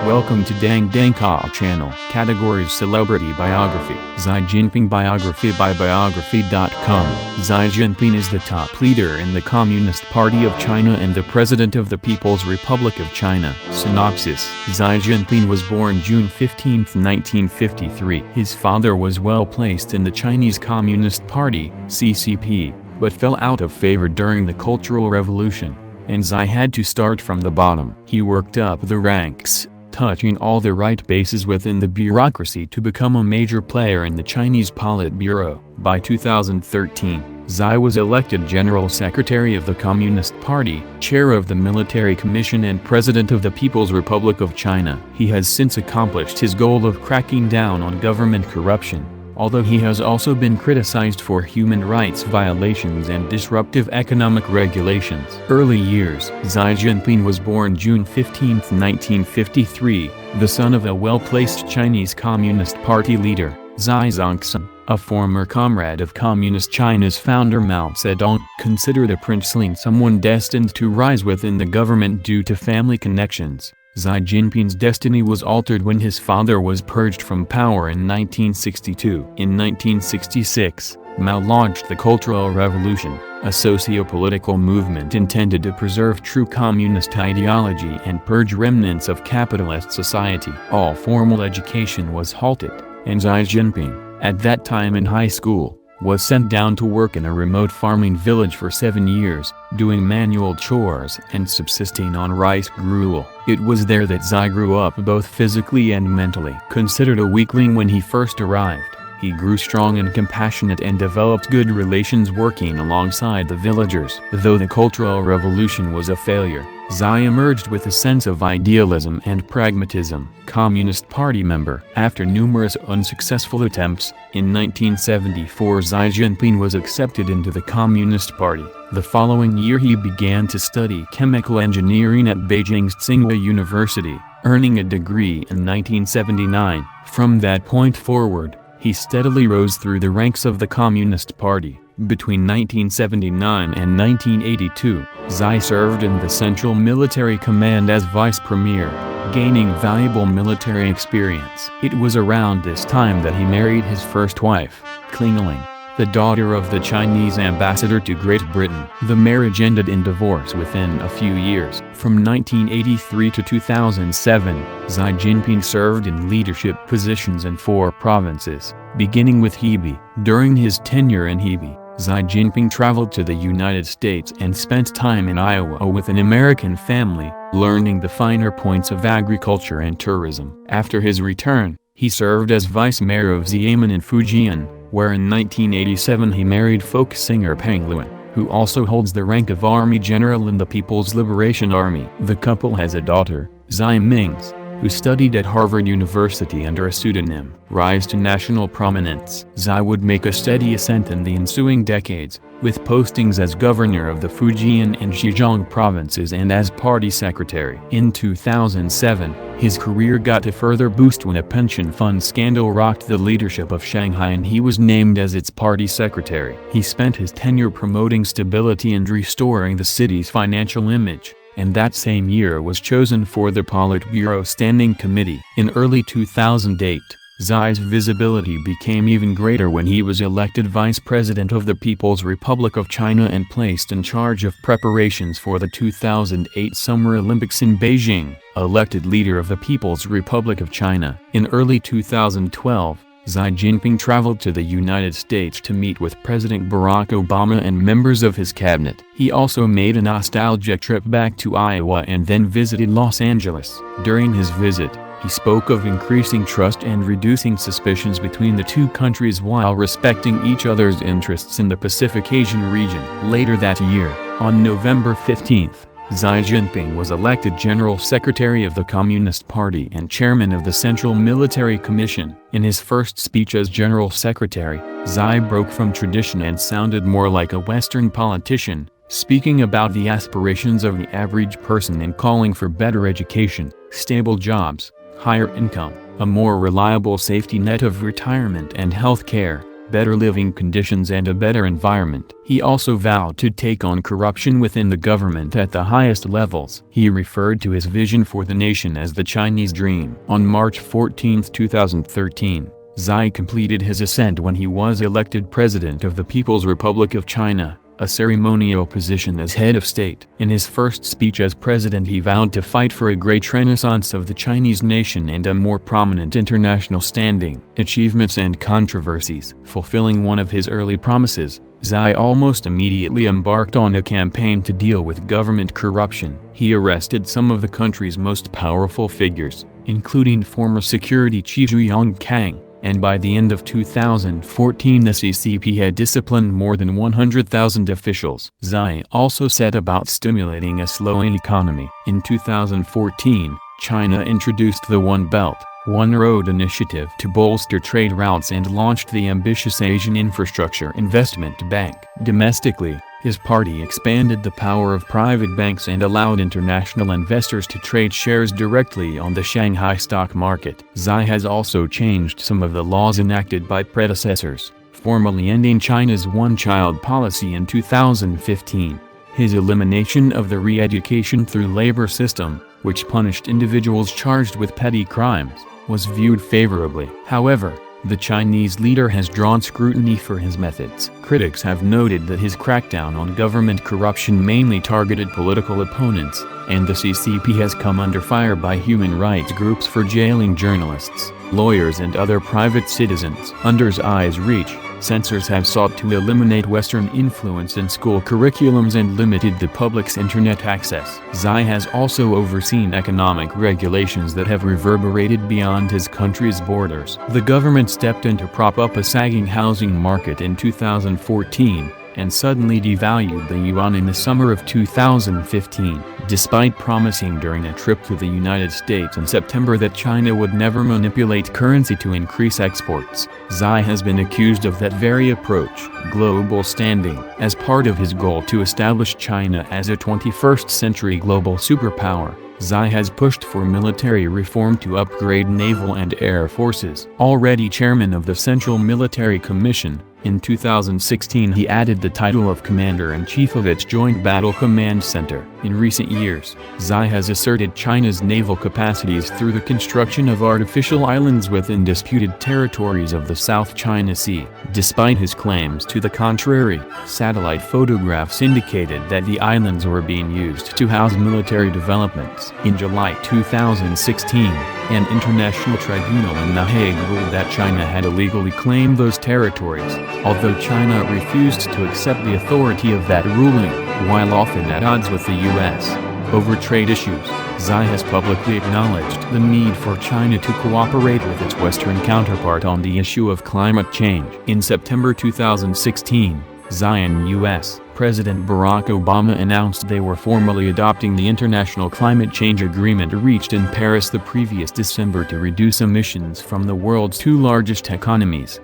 Welcome to Dang Dang Ka channel. Categories: Celebrity Biography. Xi Jinping Biography by Biography.com. Xi Jinping is the top leader in the Communist Party of China and the President of the People's Republic of China. Synopsis: Xi Jinping was born June 15, 1953. His father was well placed in the Chinese Communist Party, CCP, but fell out of favor during the Cultural Revolution, and Xi had to start from the bottom. He worked up the ranks, touching all the right bases within the bureaucracy to become a major player in the Chinese Politburo. By 2013, Xi was elected General Secretary of the Communist Party, Chair of the Military Commission and President of the People's Republic of China. He has since accomplished his goal of cracking down on government corruption, although he has also been criticized for human rights violations and disruptive economic regulations. Early years: Xi Jinping was born June 15, 1953, the son of a well-placed Chinese Communist Party leader, Xi Zongxin, a former comrade of Communist China's founder Mao Zedong. Considered a princeling, someone destined to rise within the government due to family connections, Xi Jinping's destiny was altered when his father was purged from power in 1962. In 1966, Mao launched the Cultural Revolution, a socio-political movement intended to preserve true communist ideology and purge remnants of capitalist society. All formal education was halted, and Xi Jinping, at that time in high school, was sent down to work in a remote farming village for 7 years, doing manual chores and subsisting on rice gruel. It was there that Xi grew up both physically and mentally. Considered a weakling when he first arrived, he grew strong and compassionate and developed good relations working alongside the villagers. Though the Cultural Revolution was a failure, Xi emerged with a sense of idealism and pragmatism. Communist Party member. After numerous unsuccessful attempts, in 1974 Xi Jinping was accepted into the Communist Party. The following year he began to study chemical engineering at Beijing's Tsinghua University, earning a degree in 1979. From that point forward, he steadily rose through the ranks of the Communist Party. Between 1979 and 1982, Xi served in the Central Military Command as Vice Premier, gaining valuable military experience. It was around this time that he married his first wife, Klingling, the daughter of the Chinese ambassador to Great Britain. The marriage ended in divorce within a few years. From 1983 to 2007, Xi Jinping served in leadership positions in 4 provinces, beginning with Hebei. During his tenure in Hebei, Xi Jinping traveled to the United States and spent time in Iowa with an American family, learning the finer points of agriculture and tourism. After his return, he served as vice mayor of Xiamen in Fujian, where in 1987 he married folk singer Peng Luan, who also holds the rank of Army General in the People's Liberation Army. The couple has a daughter, Xi Ming's, who studied at Harvard University under a pseudonym. Rise to national prominence. Xi would make a steady ascent in the ensuing decades, with postings as governor of the Fujian and Zhejiang provinces and as party secretary. In 2007, his career got a further boost when a pension fund scandal rocked the leadership of Shanghai and he was named as its party secretary. He spent his tenure promoting stability and restoring the city's financial image, and that same year was chosen for the Politburo Standing Committee. In early 2008, Xi's visibility became even greater when he was elected Vice President of the People's Republic of China and placed in charge of preparations for the 2008 Summer Olympics in Beijing. Elected leader of the People's Republic of China. In early 2012, Xi Jinping traveled to the United States to meet with President Barack Obama and members of his cabinet. He also made a nostalgia trip back to Iowa and then visited Los Angeles. During his visit, he spoke of increasing trust and reducing suspicions between the two countries while respecting each other's interests in the Pacific Asian region. Later that year, on November 15, Xi Jinping was elected General Secretary of the Communist Party and Chairman of the Central Military Commission. In his first speech as General Secretary, Xi broke from tradition and sounded more like a Western politician, speaking about the aspirations of the average person and calling for better education, stable jobs, higher income, a more reliable safety net of retirement and health care, better living conditions and a better environment. He also vowed to take on corruption within the government at the highest levels. He referred to his vision for the nation as the Chinese Dream. On March 14, 2013, Xi completed his ascent when he was elected President of the People's Republic of China, a ceremonial position as head of state. In his first speech as president, he vowed to fight for a great renaissance of the Chinese nation and a more prominent international standing. Achievements and controversies. Fulfilling one of his early promises, Xi almost immediately embarked on a campaign to deal with government corruption. He arrested some of the country's most powerful figures, including former security chief Zhu Yongkang, and by the end of 2014 the CCP had disciplined more than 100,000 officials. Xi also set about stimulating a slowing economy. In 2014, China introduced the One Belt, One Road initiative to bolster trade routes and launched the ambitious Asian Infrastructure Investment Bank. Domestically, his party expanded the power of private banks and allowed international investors to trade shares directly on the Shanghai stock market. Xi has also changed some of the laws enacted by predecessors, formally ending China's one-child policy in 2015. His elimination of the re-education through labor system, which punished individuals charged with petty crimes, was viewed favorably. However, the Chinese leader has drawn scrutiny for his methods. Critics have noted that his crackdown on government corruption mainly targeted political opponents, and the CCP has come under fire by human rights groups for jailing journalists, lawyers and other private citizens. Under Xi's reach, censors have sought to eliminate Western influence in school curriculums and limited the public's internet access. Xi has also overseen economic regulations that have reverberated beyond his country's borders. The government stepped in to prop up a sagging housing market in 2014, and suddenly devalued the yuan in the summer of 2015, despite promising during a trip to the United States in September that China would never manipulate currency to increase exports. Xi has been accused of that very approach. Global standing. As part of his goal to establish China as a 21st-century global superpower, Xi has pushed for military reform to upgrade naval and air forces. Already chairman of the Central Military Commission, in 2016 he added the title of Commander-in-Chief of its Joint Battle Command Center. In recent years, Xi has asserted China's naval capacities through the construction of artificial islands within disputed territories of the South China Sea. Despite his claims to the contrary, satellite photographs indicated that the islands were being used to house military developments. In July 2016, an international tribunal in The Hague ruled that China had illegally claimed those territories, although China refused to accept the authority of that ruling, while often at odds with the U.S. over trade issues. Xi has publicly acknowledged the need for China to cooperate with its Western counterpart on the issue of climate change. In September 2016, Xi and U.S. President Barack Obama announced they were formally adopting the International Climate Change Agreement reached in Paris the previous December to reduce emissions from the world's two largest economies.